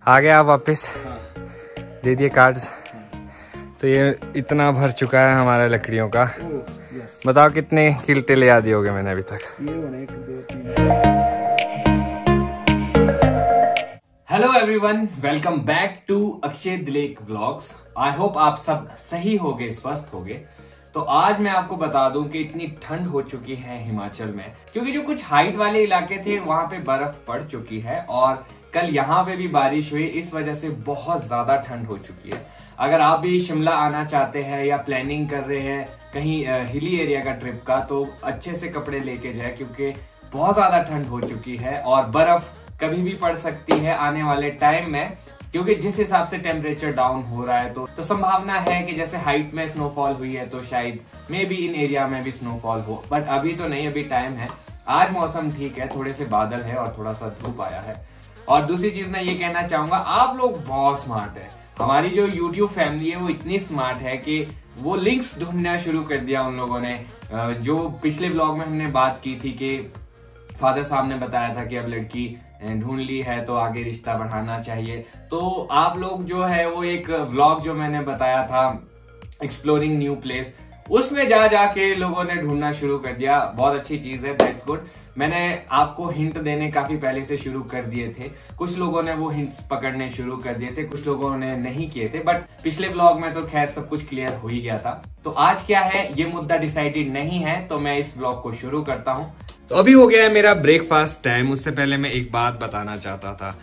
आ गया आप वापस? दे दिए कार्ड्स। तो ये इतना भर चुका है हमारा लकड़ियों का। बताओ कितने किल्टे ले आ दिए होगे मैंने अभी तक? Hello everyone, welcome back to Akshay Dilek vlogs. I hope आप सब सही होगे, स्वस्थ होगे। तो आज मैं आपको बता दूं कि इतनी ठंड हो चुकी है हिमाचल में, क्योंकि जो कुछ हाइट वाले इलाके थे वहां पे बर्फ पड़ चुकी है और कल यहाँ पे भी बारिश हुई। इस वजह से बहुत ज्यादा ठंड हो चुकी है। अगर आप भी शिमला आना चाहते हैं या प्लानिंग कर रहे हैं कहीं हिली एरिया का ट्रिप का, तो अच्छे से कपड़े लेके जाए, क्योंकि बहुत ज्यादा ठंड हो चुकी है और बर्फ कभी भी पड़ सकती है आने वाले टाइम में, क्योंकि जिस हिसाब से टेम्परेचर डाउन हो रहा है तो संभावना है कि जैसे हाइट में स्नोफॉल हुई है तो शायद मे बी इन एरिया में भी स्नोफॉल हो, बट अभी तो नहीं, अभी टाइम है। आज मौसम ठीक है, थोड़े से बादल है और थोड़ा सा धूप आया है। और दूसरी चीज मैं ये कहना चाहूंगा, आप लोग बहुत स्मार्ट है। हमारी जो YouTube फैमिली है वो इतनी स्मार्ट है कि वो लिंक्स ढूंढना शुरू कर दिया उन लोगों ने। जो पिछले ब्लॉग में हमने बात की थी कि फादर साहब ने बताया था कि अब लड़की ढूंढ ली है तो आगे रिश्ता बढ़ाना चाहिए। तो आप लोग जो है वो एक व्लॉग जो मैंने बताया था एक्सप्लोरिंग न्यू प्लेस, उसमें जाके लोगों ने ढूंढना शुरू कर दिया। बहुत अच्छी चीज है, दैट्स गुड। मैंने आपको हिंट देने काफी पहले से शुरू कर दिए थे। कुछ लोगों ने वो हिंट्स पकड़ने शुरू कर दिए थे, कुछ लोगों ने नहीं किए थे, बट पिछले ब्लॉग में तो खैर सब कुछ क्लियर हो ही गया था। तो आज क्या है, ये मुद्दा डिसाइडेड नहीं है, तो मैं इस ब्लॉग को शुरू करता हूँ। तो अभी हो गया है मेरा ब्रेकफास्ट टाइम। उससे पहले मैं एक बात बताना चाहता था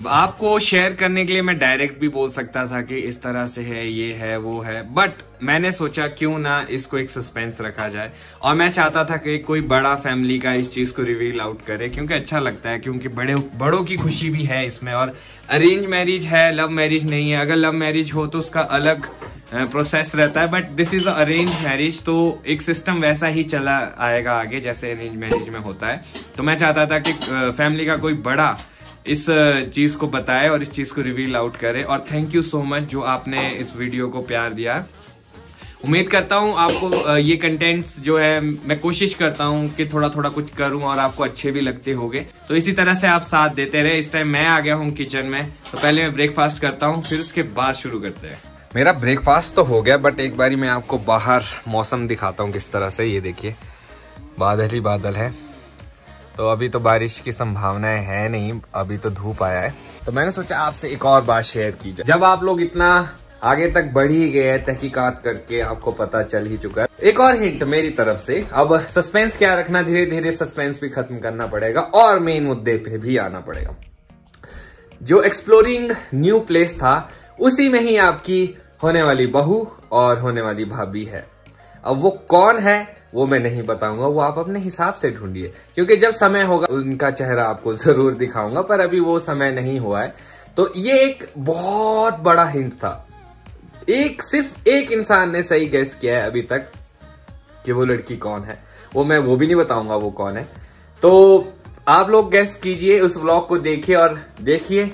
आपको शेयर करने के लिए। मैं डायरेक्ट भी बोल सकता था कि इस तरह से है, ये है, वो है, बट मैंने सोचा क्यों ना इसको एक सस्पेंस रखा जाए। और मैं चाहता था कि कोई बड़ा फैमिली का इस चीज को रिवील आउट करे, क्योंकि अच्छा लगता है, क्योंकि बड़ों की खुशी भी है इसमें। और अरेंज मैरिज है, लव मैरिज नहीं है। अगर लव मैरिज हो तो उसका अलग प्रोसेस रहता है, but this is arrange marriage, तो एक सिस्टम वैसा ही चला आएगा आगे जैसे अरेंज मैरिज में होता है। तो मैं चाहता था कि फैमिली का कोई बड़ा इस चीज को बताए और इस चीज को रिवील आउट करे। और थैंक यू सो मच जो आपने इस वीडियो को प्यार दिया। उम्मीद करता हूँ आपको ये कंटेंट्स जो है, मैं कोशिश करता हूँ कि थोड़ा थोड़ा कुछ करूँ और आपको अच्छे भी लगते होंगे। तो इसी तरह से आप साथ देते रहे। इस टाइम मैं आ गया हूँ किचन में, तो पहले मैं ब्रेकफास्ट करता हूँ, फिर उसके बाद शुरू करते हैं। मेरा ब्रेकफास्ट तो हो गया, बट एक बारी मैं आपको बाहर मौसम दिखाता हूँ किस तरह से। ये देखिए, बादल ही बादल है। तो अभी तो बारिश की संभावनाएं है नहीं, अभी तो धूप आया है। तो मैंने सोचा आपसे एक और बात शेयर की जाए। जब आप लोग इतना आगे तक बढ़ ही गए हैं, तहकीकात करके आपको पता चल ही चुका है। एक और हिंट मेरी तरफ से, अब सस्पेंस क्या रखना, धीरे धीरे सस्पेंस भी खत्म करना पड़ेगा और मेन मुद्दे पे भी आना पड़ेगा। जो एक्सप्लोरिंग न्यू प्लेस था, उसी में ही आपकी होने वाली बहू और होने वाली भाभी है। अब वो कौन है वो मैं नहीं बताऊंगा, वो आप अपने हिसाब से ढूंढिए, क्योंकि जब समय होगा उनका चेहरा आपको जरूर दिखाऊंगा, पर अभी वो समय नहीं हुआ है। तो ये एक बहुत बड़ा हिंट था। सिर्फ एक इंसान ने सही गेस किया है अभी तक कि वो लड़की कौन है। वो भी नहीं बताऊंगा वो कौन है। तो आप लोग गेस कीजिए, उस व्लॉग को देखिए और देखिए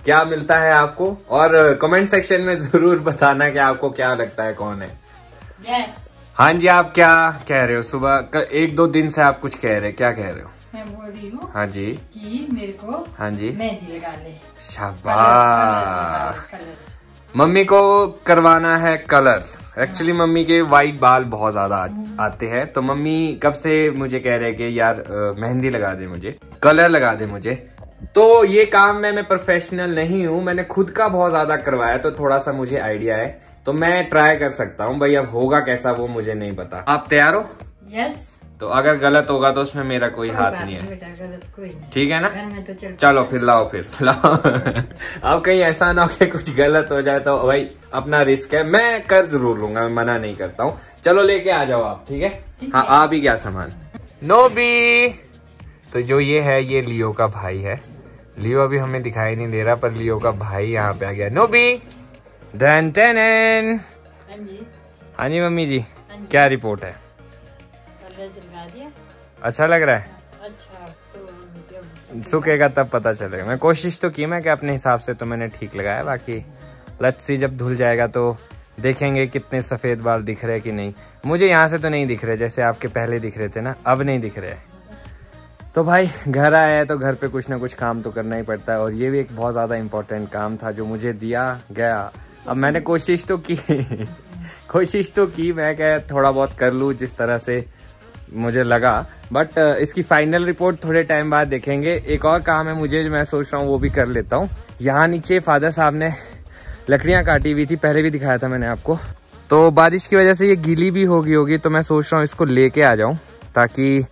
क्या मिलता है आपको। और कमेंट सेक्शन में जरूर बताना कि आपको क्या लगता है कौन है। yes. हाँ जी, आप क्या कह रहे हो? सुबह 1-2 दिन से आप कुछ कह रहे हैं, क्या कह रहे हो? मैं बोल रही हूँ हाँ जी कि मेरे को हाँ जी मेहंदी लगा ले। शाबाश। मम्मी को करवाना है कलर। एक्चुअली मम्मी के वाइट बाल बहुत ज्यादा आते हैं, तो मम्मी कब से मुझे कह रहे हैं कि यार मेहंदी लगा दे, मुझे कलर लगा दे मुझे। तो ये काम में मैं प्रोफेशनल नहीं हूँ, मैंने खुद का बहुत ज्यादा करवाया, तो थोड़ा सा मुझे आइडिया है, तो मैं ट्राई कर सकता हूँ। भाई अब होगा कैसा वो मुझे नहीं पता। आप तैयार हो? यस। तो अगर गलत होगा तो उसमें मेरा कोई हाथ नहीं है, ठीक है ना? तो चलो फिर लाओ अब कहीं ऐसा ना हो कि कुछ गलत हो जाए, तो भाई अपना रिस्क है। मैं कर जरूर लूंगा, मैं मना नहीं करता हूँ। चलो लेके आ जाओ आप, ठीक है? हाँ, आ भी गया सामान। नोबी, तो जो ये है, ये लियो का भाई है। लियो अभी हमें दिखाई नहीं दे रहा, पर लियो का भाई यहाँ पे आ गया। नोबी, धन टेन। हाँ जी मम्मी जी, क्या रिपोर्ट है? अच्छा लग रहा है? अच्छा, तो सूखेगा तब पता चलेगा। मैं कोशिश तो की मैं कि अपने हिसाब से तो मैंने ठीक लगाया, बाकी लेट्स सी जब धुल जाएगा तो देखेंगे कितने सफेद बाल दिख रहे कि नहीं। मुझे यहाँ से तो नहीं दिख रहे, जैसे आपके पहले दिख रहे थे ना, अब नहीं दिख रहे। तो भाई घर आया है तो घर पे कुछ ना कुछ काम तो करना ही पड़ता है, और ये भी एक बहुत ज़्यादा इम्पोर्टेंट काम था जो मुझे दिया गया। अब मैंने कोशिश तो की मैं क्या थोड़ा बहुत कर लूँ जिस तरह से मुझे लगा, बट इसकी फाइनल रिपोर्ट थोड़े टाइम बाद देखेंगे। एक और काम है मुझे जो मैं सोच रहा हूँ वो भी कर लेता हूँ। यहाँ नीचे फादर साहब ने लकड़ियाँ काटी हुई थी, पहले भी दिखाया था मैंने आपको। तो बारिश की वजह से ये गीली भी होगी, तो मैं सोच रहा हूँ इसको लेके आ जाऊँ ताकि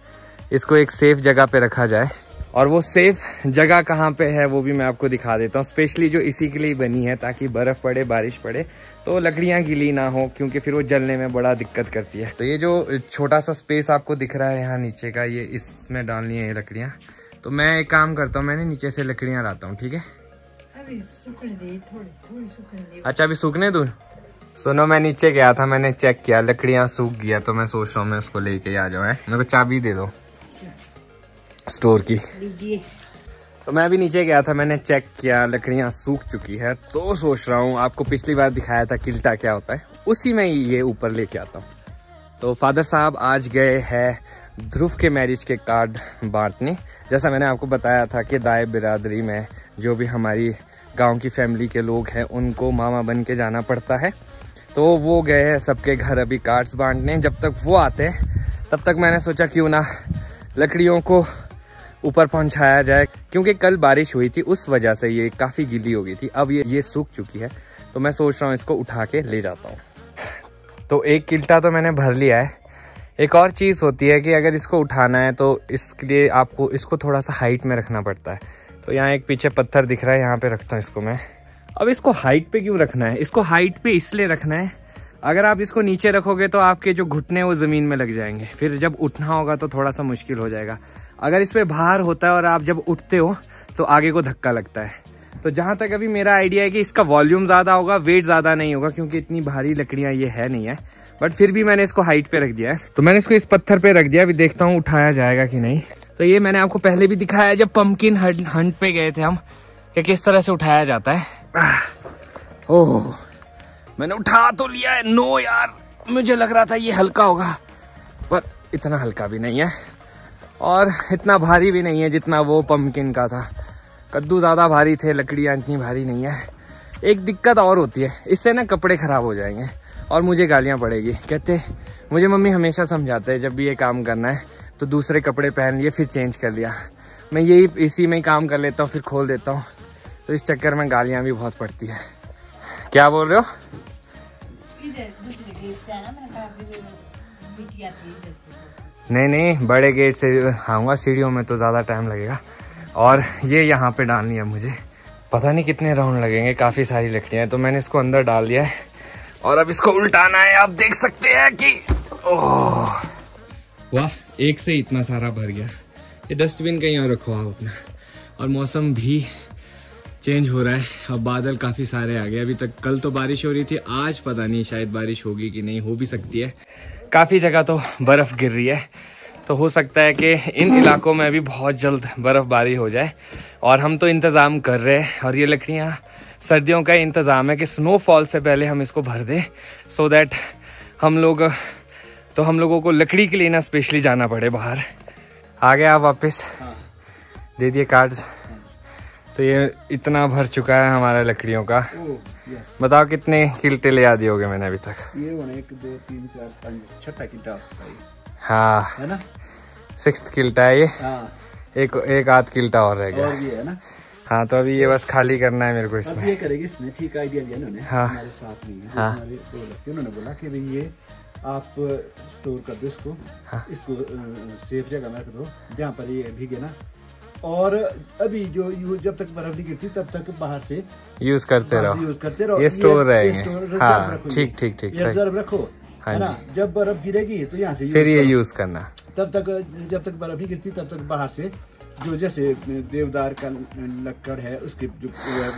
इसको एक सेफ जगह पे रखा जाए। और वो सेफ जगह कहाँ पे है वो भी मैं आपको दिखा देता हूँ, स्पेशली जो इसी के लिए बनी है ताकि बर्फ़ पड़े, बारिश पड़े तो लकड़ियाँ गीली ना हो, क्योंकि फिर वो जलने में बड़ा दिक्कत करती है। तो ये जो छोटा सा स्पेस आपको दिख रहा है यहाँ नीचे का, ये इसमें डालनी है ये लकड़ियाँ। तो मैं एक काम करता हूँ, मैंने नीचे से लकड़ियाँ लाता हूँ, ठीक है? अभी सूखने दे, थोड़ी सूखने दे। अच्छा अभी सूखने दूँ? सुनो, मैं नीचे गया था, मैंने चेक किया, लकड़ियाँ सूख गया, तो मैं सोच रहा हूँ मैं उसको लेके आ जाऊँ। मेरे को चाबी दे दो स्टोर की। लीजिए। तो मैं भी नीचे गया था, मैंने चेक किया, लकड़ियाँ सूख चुकी है। तो सोच रहा हूँ, आपको पिछली बार दिखाया था किल्टा क्या होता है, उसी में ही ये ऊपर लेके आता हूँ। तो फादर साहब आज गए हैं ध्रुव के मैरिज के कार्ड बांटने। जैसा मैंने आपको बताया था कि दाई बिरादरी में जो भी हमारी गांव की फैमिली के लोग हैं उनको मामा बन के जाना पड़ता है। तो वो गए हैं सबके घर अभी कार्ड्स बांटने। जब तक वो आते हैं तब तक मैंने सोचा क्यों ना लकड़ियों को ऊपर पहुंचाया जाए, क्योंकि कल बारिश हुई थी उस वजह से ये काफ़ी गीली हो गई थी। अब ये सूख चुकी है, तो मैं सोच रहा हूँ इसको उठा के ले जाता हूँ। तो एक किल्टा तो मैंने भर लिया है। एक और चीज़ होती है कि अगर इसको उठाना है तो इसके लिए आपको इसको थोड़ा सा हाइट में रखना पड़ता है। तो यहाँ एक पीछे पत्थर दिख रहा है, यहाँ पे रखता हूँ इसको मैं। अब इसको हाइट पे क्यों रखना है? इसको हाइट पे इसलिए रखना है, अगर आप इसको नीचे रखोगे तो आपके जो घुटने वो ज़मीन में लग जाएंगे, फिर जब उठना होगा तो थोड़ा सा मुश्किल हो जाएगा। अगर इस पे भार होता है और आप जब उठते हो तो आगे को धक्का लगता है। तो जहाँ तक अभी मेरा आइडिया है कि इसका वॉल्यूम ज़्यादा होगा, वेट ज़्यादा नहीं होगा, क्योंकि इतनी भारी लकड़ियाँ ये है नहीं है। बट फिर भी मैंने इसको हाइट पे रख दिया है। तो मैंने इसको इस पत्थर पे रख दिया, अभी देखता हूँ उठाया जाएगा कि नहीं। तो ये मैंने आपको पहले भी दिखाया जब पंपकिन हंट पे गए थे हम, कि किस तरह से उठाया जाता है। ओह, मैंने उठा तो लिया है। नो यार, मुझे लग रहा था ये हल्का होगा, पर इतना हल्का भी नहीं है और इतना भारी भी नहीं है जितना वो पंपकिन का था। कद्दू ज़्यादा भारी थे, लकड़ियाँ इतनी भारी नहीं है। एक दिक्कत और होती है, इससे ना कपड़े ख़राब हो जाएंगे और मुझे गालियाँ पड़ेगी। कहते मुझे मम्मी हमेशा समझाते हैं जब भी ये काम करना है तो दूसरे कपड़े पहन लिए फिर चेंज कर लिया। मैं यही इसी में ही काम कर लेता हूँ, फिर खोल देता हूँ, तो इस चक्कर में गालियाँ भी बहुत पड़ती है। क्या बोल रहे हो? नहीं, बड़े गेट से आऊँगा, सीढ़ियों में तो ज़्यादा टाइम लगेगा। और ये यहाँ पे डालनी है मुझे, पता नहीं कितने राउंड लगेंगे, काफ़ी सारी लकड़ियाँ हैं। तो मैंने इसको अंदर डाल दिया है और अब इसको उल्टाना है। आप देख सकते हैं कि ओह वाह, एक से इतना सारा भर गया। ये डस्टबिन कहीं और रखो आप अपना। और मौसम भी चेंज हो रहा है, अब बादल काफ़ी सारे आ गए। अभी तक कल तो बारिश हो रही थी, आज पता नहीं शायद बारिश होगी कि नहीं, हो भी सकती है। काफ़ी जगह तो बर्फ़ गिर रही है, तो हो सकता है कि इन इलाकों में भी बहुत जल्द बर्फ़बारी हो जाए। और हम तो इंतज़ाम कर रहे हैं, और ये लकड़ियाँ सर्दियों का इंतज़ाम है कि स्नोफॉल से पहले हम इसको भर दें, सो दैट हम लोगों को लकड़ी के लिए ना स्पेशली जाना पड़े बाहर। आ गए आप वापस? दे दिए कार्ड्स। तो ये इतना भर चुका है हमारा लकड़ियों का। बताओ कितने किल्टे ले आ दिए होगे मैंने अभी तक? ये 1 2 3 4 5 छठा किल्टा हाँ है ना, 6th किल्टा है ये। हाँ, एक आध किल्टा और रह गया। और ये है ना। हाँ, तो अभी ये बस खाली करना है मेरे को अब इसमें। ये करेगी इसमें, ठीक आइडिया दिया उन्होंने। हाँ। हमारे साथ में हाँ। हमारे दो लड़के, उन्होंने बोला कि भाई ये आप स्टोर कर दो इसको। हाँ। इसको सेफ जगह में रख दो जहाँ पर ये भीगे ना। और अभी जो जब तक बर्फ नहीं गिरती तब तक बाहर से यूज करते रहो, ये स्टोर रहेंगे। हाँ, ठीक रिजर्व रखो, हाँ है ना। जब बर्फ गिरेगी तो यहाँ से फिर ये यूज करना। तब तक जब तक बर्फ नहीं गिरती तब तक बाहर से जो जैसे देवदार का लकड़ है उसके जो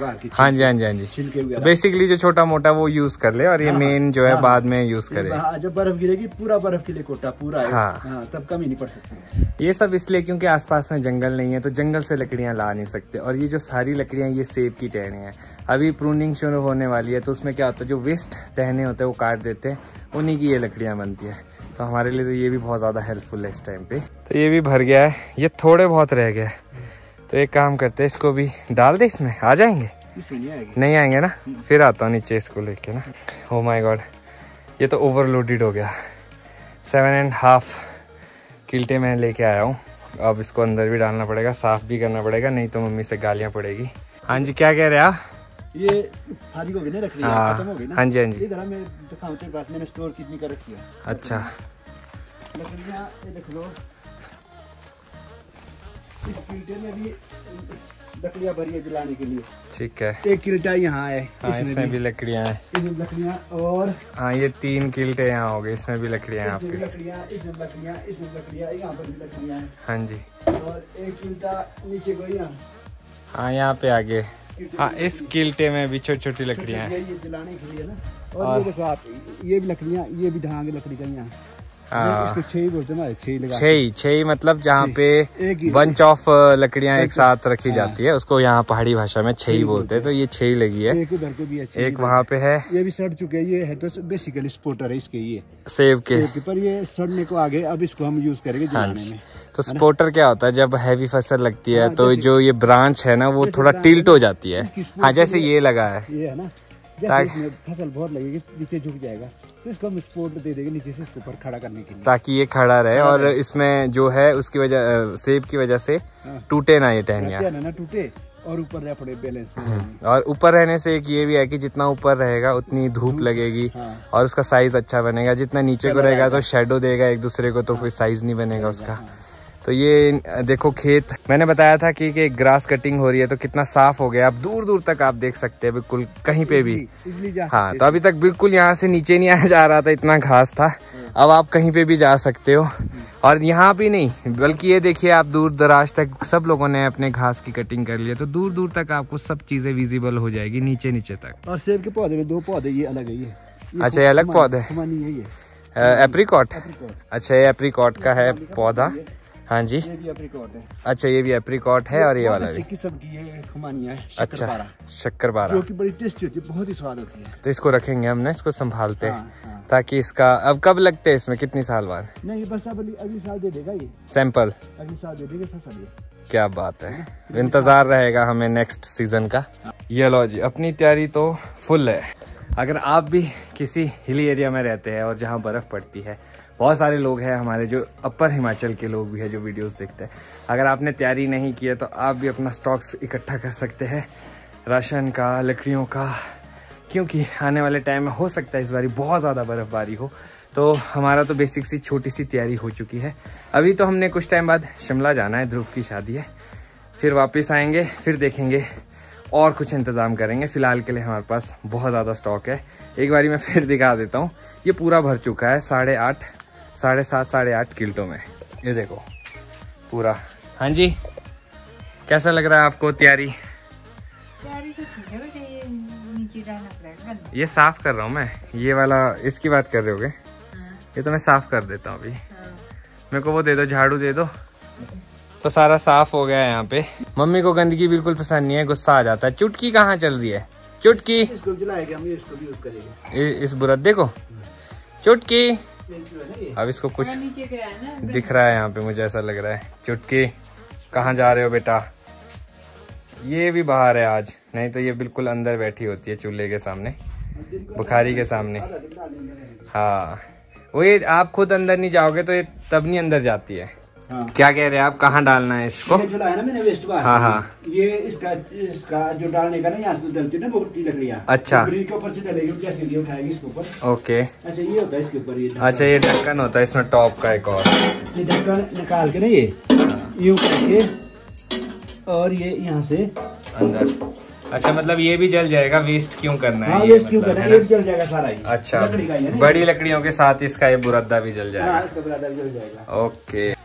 बाहर की हाँ जी छिलके वगैरह, बेसिकली जो छोटा मोटा वो यूज कर ले, और ये मेन जो है बाद में यूज करे। जब बर्फ गिरेगी पूरा बर्फ के लिए कोटा पूरा है। हाँ। तब कमी नहीं पड़ सकती। ये सब इसलिए क्योंकि आसपास में जंगल नहीं है, तो जंगल से लकड़ियां ला नहीं सकते। और ये जो सारी लकड़ियां ये सेब की टहनी है, अभी प्रूनिंग शुरू होने वाली है, तो उसमें क्या होता है जो वेस्ट टहने होते हैं वो काट देते हैं, उन्हीं की ये लकड़ियां बनती है। तो हमारे लिए तो ये भी बहुत ज़्यादा हेल्पफुल है इस टाइम पे। तो ये भी भर गया है, ये थोड़े बहुत रह गया है। तो एक काम करते हैं, इसको भी डाल दे इसमें, आ जाएंगे? नहीं आएंगे ना, फिर आता हूँ नीचे इसको लेके ना। ओ माय गॉड, ये तो ओवरलोडेड हो गया। 7.5 किल्टे मैं लेके आया हूँ। अब इसको अंदर भी डालना पड़ेगा, साफ भी करना पड़ेगा, नहीं तो मम्मी से गालियाँ पड़ेगी। हाँ जी, क्या कह रहे हैं आप? ये फारिग हो गई ना, रख हाँ, खत्म हो गई ना। हाँ जी हाँ जी। इधर मैं दिखाऊं तेरे पास मैंने स्टोर कितनी कर रखी है। अच्छा, लकड़ियाँ ये देख लो, इस किल्टे में भी लकड़ियाँ भरी है जलाने के लिए। ठीक है, एक किल्टा यहाँ है, हाँ इसमें भी लकड़ियाँ हैं। इसमें लकड़ियाँ और हाँ ये 3 किल्टे यहाँ हो गए, इसमें भी लकड़ियाँ हैं इसमें आपके। लकड़ियाँ, इसमें लकड़ियाँ, इसमें लकड़ियाँ, यहाँ पर भी लकड़ियाँ हैं। हाँ जी, और एक किल्टा नीचे को यहाँ। हाँ यहाँ पे आगे, हाँ इस किल्टे में भी छोटी छोटी लकड़ियाँ हैं। ये जलाने के लिए ना। और ये देखो आप, ये भी लकड़ियाँ, ये भी ढांग लकड़ी का यहाँ। हाँ, इसको 6 बोलते हैं, 6 लगा। 6 मतलब जहाँ पे बंच ऑफ लकड़ियाँ एक साथ रखी जाती है, उसको यहाँ पहाड़ी भाषा में 6 बोलते हैं। तो ये 6 लगी है, एक उधर को भी है, एक वहाँ पे है। ये भी सड़ चुके हैं, ये है तो बेसिकली स्पोर्टर है इसके, ये सेब के। पर ये सड़ने को आगे, अब इसको हम यूज करेंगे जलाने में। तो स्पोर्टर क्या होता है, जब हैवी फसल लगती है तो जो ये ब्रांच है ना वो थोड़ा टिल्ट हो जाती है। हाँ जैसे ये लगा है, ये है ना, जैसे इसमें फसल बहुत लगेगी नीचे झुक जाएगा, तो इसको हम सपोर्ट दे देंगे नीचे से इसके ऊपर खड़ा करने के लिए, ताकि ये खड़ा रहे और इसमें जो है उसकी वजह, सेब की वजह से टूटे ना ये टहनियाँ, ना टूटे और ऊपर रह पड़े बैलेंस में। और ऊपर रहने से एक ये भी है कि जितना ऊपर रहेगा उतनी धूप लगेगी और उसका साइज अच्छा बनेगा। जितना नीचे को रहेगा तो शेडो देगा एक दूसरे को, तो फिर साइज नहीं बनेगा उसका। तो ये देखो खेत, मैंने बताया था कि ग्रास कटिंग हो रही है, तो कितना साफ हो गया। अब दूर दूर तक आप देख सकते हैं, बिल्कुल कहीं पे भी। हाँ, तो अभी तक बिल्कुल यहाँ से नीचे नहीं आया जा रहा था, इतना घास था। अब आप कहीं पे भी जा सकते हो। और यहाँ भी नहीं, बल्कि ये देखिए आप दूर दराज तक सब लोगों ने अपने घास की कटिंग कर ली है, तो दूर दूर तक आपको सब चीजें विजिबल हो जाएगी नीचे नीचे तक। और सेब के पौधे में 2 पौधे ये अलग है। ये अच्छा, ये अलग पौधे, एप्रिकॉट। अच्छा, ये एप्रिकॉट का है पौधा। हाँ जी, ये भी एप्रिकॉट है। अच्छा, ये भी एप्रिकॉट है और ये वाला भी किस्म की है, खुमानिया है। अच्छा, शक्करपारा, जो कि बड़ी टेस्टी होती है, बहुत ही स्वाद होती है। तो इसको रखेंगे हमने, इसको संभालते ताकि इसका, अब कब लगते हैं इसमें, कितनी साल बाद? नहीं बस अब अगली साल दे देगा ये सैंपल, अगली साल दे देगा फसल। क्या बात है, इंतजार रहेगा हमें नेक्स्ट सीजन का। ये लो जी, अपनी तैयारी तो फुल है। अगर आप भी किसी हिली एरिया में रहते हैं और जहाँ बर्फ़ पड़ती है, बहुत सारे लोग हैं हमारे जो अपर हिमाचल के लोग भी हैं जो वीडियोस देखते हैं, अगर आपने तैयारी नहीं की है तो आप भी अपना स्टॉक्स इकट्ठा कर सकते हैं, राशन का, लकड़ियों का, क्योंकि आने वाले टाइम में हो सकता है इस बारी बहुत ज़्यादा बर्फ़बारी हो। तो हमारा तो बेसिक सी छोटी सी तैयारी हो चुकी है। अभी तो हमने कुछ टाइम बाद शिमला जाना है, ध्रुव की शादी है, फिर वापस आएंगे, फिर देखेंगे और कुछ इंतज़ाम करेंगे। फिलहाल के लिए हमारे पास बहुत ज़्यादा स्टॉक है। एक बारी मैं फिर दिखा देता हूँ, ये पूरा भर चुका है 8.5, 7.5, 8.5 किल्टों में, ये देखो पूरा। हाँ जी, कैसा लग रहा है आपको तैयारी? तैयारी तो ठीक है बेटा, ये नीचे डालना पड़ेगा। ये साफ कर रहा हूँ मैं, ये वाला इसकी बात कर रहे होगे? ये तो मैं साफ कर देता हूँ अभी। मेरे को वो दे दो, झाड़ू दे दो। तो सारा साफ हो गया है यहाँ पे। मम्मी को गंदगी बिल्कुल पसंद नहीं है, गुस्सा आ जाता है। चुटकी कहाँ चल रही है? चुटकी, इसको जलाएंगे हम, इसको भी यूज करेंगे। इस बुरद्दे को, चुटकी। अब इसको कुछ दिख रहा है यहाँ पे, मुझे ऐसा लग रहा है। चुटकी कहाँ जा रहे हो बेटा? ये भी बाहर है आज, नहीं तो ये बिल्कुल अंदर बैठी होती है चूल्हे के सामने, बुखारी के सामने। हाँ, वो ये आप खुद अंदर नहीं जाओगे तो ये तब नहीं अंदर जाती है। हाँ। क्या कह रहे हैं आप, कहाँ डालना है इसको? ये जो लाया ना मैंने वेस्ट बार, हाँ, ये इसका जो डालने का ना, यहाँ से डलती है ना बहुत लकड़ियाँ। अच्छा, के ऊपर से डलेगी, जैसे ये उठाएगी इसके ऊपर। ओके, अच्छा ये होता है इसके ऊपर, ये अच्छा ये ढक्कन होता है इसमें टॉप का एक और। ये ढक्कन निकाल के ना ये यूं करके, और ये यहाँ से अंदर। अच्छा, मतलब ये भी जल जाएगा, वेस्ट क्यों करना है? हाँ, वेस्ट क्यों करना है, ये जल जाएगा सारा ही। अच्छा, बड़ी लकड़ियों के साथ इसका ये बुरद्दा भी जल जाएगा। हाँ, इसका बुरद्दा भी जल जाएगा। ओके,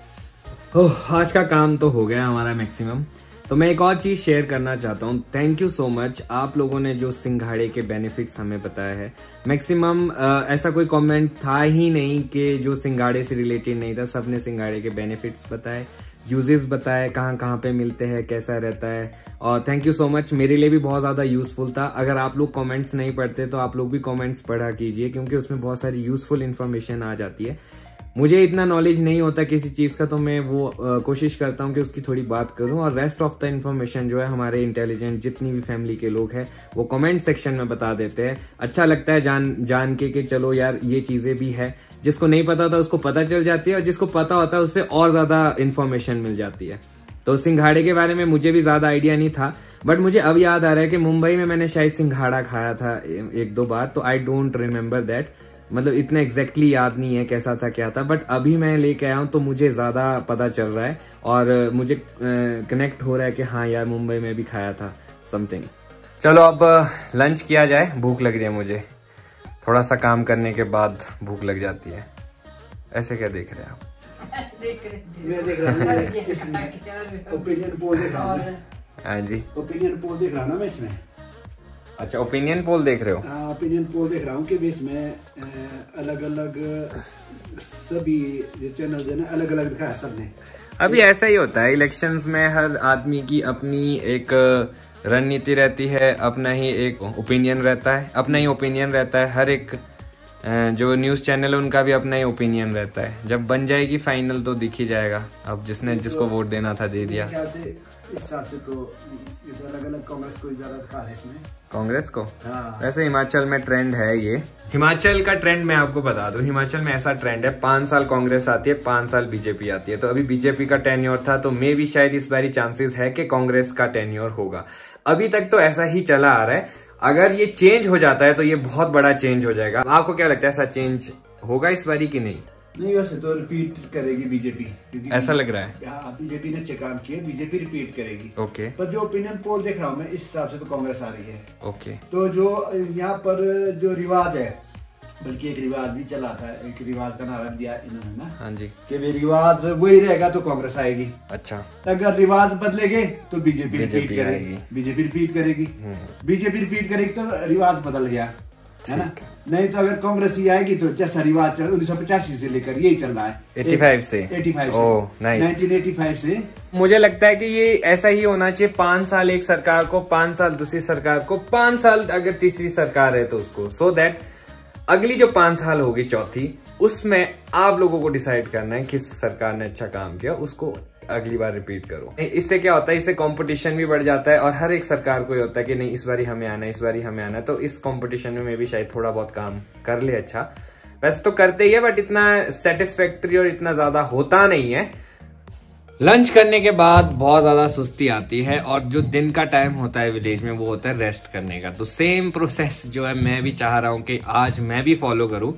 आज का काम तो हो गया हमारा मैक्सिमम। तो मैं एक और चीज शेयर करना चाहता हूँ। थैंक यू सो मच आप लोगों ने जो सिंघाड़े के बेनिफिट्स हमें बताया है। मैक्सिमम ऐसा कोई कमेंट था ही नहीं कि जो सिंघाड़े से रिलेटेड नहीं था। सबने सिंघाड़े के बेनिफिट्स बताए, यूजेस बताए, कहाँ कहाँ पे मिलते हैं, कैसा रहता है। और थैंक यू सो मच, मेरे लिए भी बहुत ज़्यादा यूजफुल था। अगर आप लोग कमेंट्स नहीं पढ़ते तो आप लोग भी कमेंट्स पढ़ा कीजिए, क्योंकि उसमें बहुत सारी यूजफुल इन्फॉर्मेशन आ जाती है। मुझे इतना नॉलेज नहीं होता किसी चीज का, तो मैं वो कोशिश करता हूँ कि उसकी थोड़ी बात करूँ, और रेस्ट ऑफ द इन्फॉर्मेशन जो है हमारे इंटेलिजेंट जितनी भी फैमिली के लोग हैं वो कमेंट सेक्शन में बता देते हैं। अच्छा लगता है जान के कि चलो यार ये चीजें भी है, जिसको नहीं पता था उसको पता चल जाती है, और जिसको पता होता है उससे और ज्यादा इन्फॉर्मेशन मिल जाती है। तो सिंघाड़े के बारे में मुझे भी ज्यादा आइडिया नहीं था, बट मुझे अब याद आ रहा है कि मुंबई में मैंने शायद सिंघाड़ा खाया था 1-2 बार, तो आई डोंट रिमेम्बर दैट, मतलब इतना एग्जैक्टली याद नहीं है कैसा था क्या था, बट अभी मैं लेके आया हूँ तो मुझे ज्यादा पता चल रहा है और मुझे कनेक्ट हो रहा है कि हाँ यार मुंबई में भी खाया था समथिंग। चलो अब लंच किया जाए, भूख लग रही है मुझे, थोड़ा सा काम करने के बाद भूख लग जाती है। ऐसे क्या देख रहे हैं आप? मैं देख रहा हूँ ओपिनियन पोल देख रहा हूँ। हाँ जी, ओपिनियन पोल देख रहा हूँ मैं इसमें। अच्छा, ओपिनियन पोल देख रहे हो? हाँ, ओपिनियन पोल देख रहा हूँ कि इसमें अलग अलग सभी चैनल्स है ना, अलग अलग दिखाया सबने। अभी ऐसा ही होता है इलेक्शंस में, हर आदमी की अपनी एक रणनीति रहती है, अपना ही एक ओपिनियन रहता है, अपना ही ओपिनियन रहता है। हर एक जो न्यूज चैनल है उनका भी अपना ही ओपिनियन रहता है। जब बन जाएगी फाइनल तो दिख ही जाएगा। अब जिसने जिसको वोट देना था दे दिया। इस हिसाब से तो अलग अलग कांग्रेस को ज्यादा दिखा रहे इसमें, कांग्रेस को। हाँ। वैसे हिमाचल में ट्रेंड है ये, हिमाचल का ट्रेंड मैं आपको बता दूं, हिमाचल में ऐसा ट्रेंड है 5 साल कांग्रेस आती है, 5 साल बीजेपी आती है। तो अभी बीजेपी का टेन्योर था, तो मे भी शायद इस बारी चांसेस है कि कांग्रेस का टेन्योर होगा। अभी तक तो ऐसा ही चला आ रहा है। अगर ये चेंज हो जाता है तो ये बहुत बड़ा चेंज हो जाएगा। आपको क्या लगता है, ऐसा चेंज होगा इस बारी की नहीं? नहीं, वैसे तो रिपीट करेगी बीजेपी, ऐसा लग रहा है। हाँ, बीजेपी ने अच्छे काम किए, बीजेपी रिपीट करेगी। ओके। पर जो ओपिनियन पोल देख रहा हूँ मैं, इस हिसाब से तो कांग्रेस आ रही है। ओके। तो जो यहाँ पर जो रिवाज है, बल्कि एक रिवाज भी चला था, एक रिवाज का नारा दिया इन्होंने ना। हाँ जी, कि वे रिवाज वही रहेगा तो कांग्रेस आएगी। अच्छा, अगर रिवाज बदलेंगे तो बीजेपी रिपीट करेगी। बीजेपी रिपीट करेगी, बीजेपी रिपीट करेगी तो रिवाज बदल गया, है ना। नहीं तो अगर कांग्रेस ही आएगी तो जैसा रिवाज 1985 से लेकर यही चल रहा है, 85 से 1985 से। मुझे लगता है कि ये ऐसा ही होना चाहिए, 5 साल एक सरकार को, 5 साल दूसरी सरकार को, 5 साल अगर तीसरी सरकार है तो उसको, सो दैट अगली जो 5 साल होगी चौथी, उसमें आप लोगों को डिसाइड करना है किस सरकार ने अच्छा काम किया, उसको अगली बार रिपीट करो। इससे क्या होता है, इससे कंपटीशन भी बढ़ जाता है, और हर एक सरकार को ये होता है कि नहीं इस बारी हमें आना है, इस बारी हमें आना है। तो इस कंपटीशन में भी शायद थोड़ा बहुत काम कर ले अच्छा। वैसे तो करते ही है, बट इतना सेटिस्फैक्टरी और इतना ज्यादा होता नहीं है। लंच करने के बाद बहुत ज्यादा सुस्ती आती है, और जो दिन का टाइम होता है विलेज में वो होता है रेस्ट करने का। तो सेम प्रोसेस जो है मैं भी चाह रहा हूं कि आज मैं भी फॉलो करूं।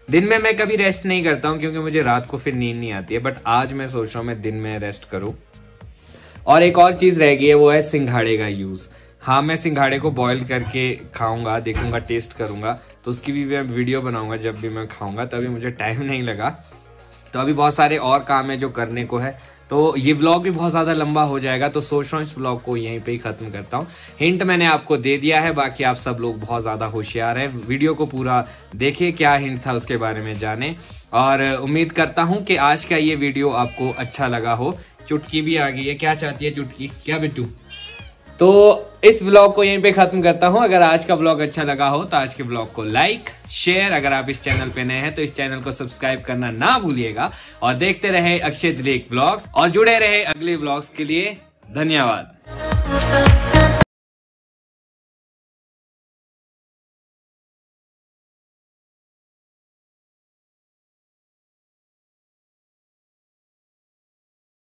दिन में मैं कभी रेस्ट नहीं करता हूं क्योंकि मुझे रात को फिर नींद नहीं आती है, बट आज मैं सोच रहा हूं मैं दिन में रेस्ट करूं। और एक और चीज रह गई है, वो है सिंघाड़े का यूज। हाँ, मैं सिंघाड़े को बॉईल करके खाऊंगा, देखूंगा, टेस्ट करूंगा, तो उसकी भी मैं वीडियो बनाऊंगा जब भी मैं खाऊंगा। तभी मुझे टाइम नहीं लगा, तो अभी बहुत सारे और काम है जो करने को है, तो ये व्लॉग भी बहुत ज्यादा लंबा हो जाएगा। तो सोच रहा हूँ इस व्लॉग को यहीं पे ही खत्म करता हूँ। हिंट मैंने आपको दे दिया है, बाकी आप सब लोग बहुत ज्यादा होशियार हैं। वीडियो को पूरा देखिए, क्या हिंट था उसके बारे में जाने, और उम्मीद करता हूँ कि आज का ये वीडियो आपको अच्छा लगा हो। चुटकी भी आ गई है, क्या चाहती है चुटकी, क्या बिट्टू? तो इस व्लॉग को यहीं पे खत्म करता हूं। अगर आज का व्लॉग अच्छा लगा हो तो आज के व्लॉग को लाइक, शेयर, अगर आप इस चैनल पे नए हैं तो इस चैनल को सब्सक्राइब करना ना भूलिएगा, और देखते रहे अक्षय दिलेक व्लॉग्स, और जुड़े रहे अगले व्लॉग्स के लिए। धन्यवाद।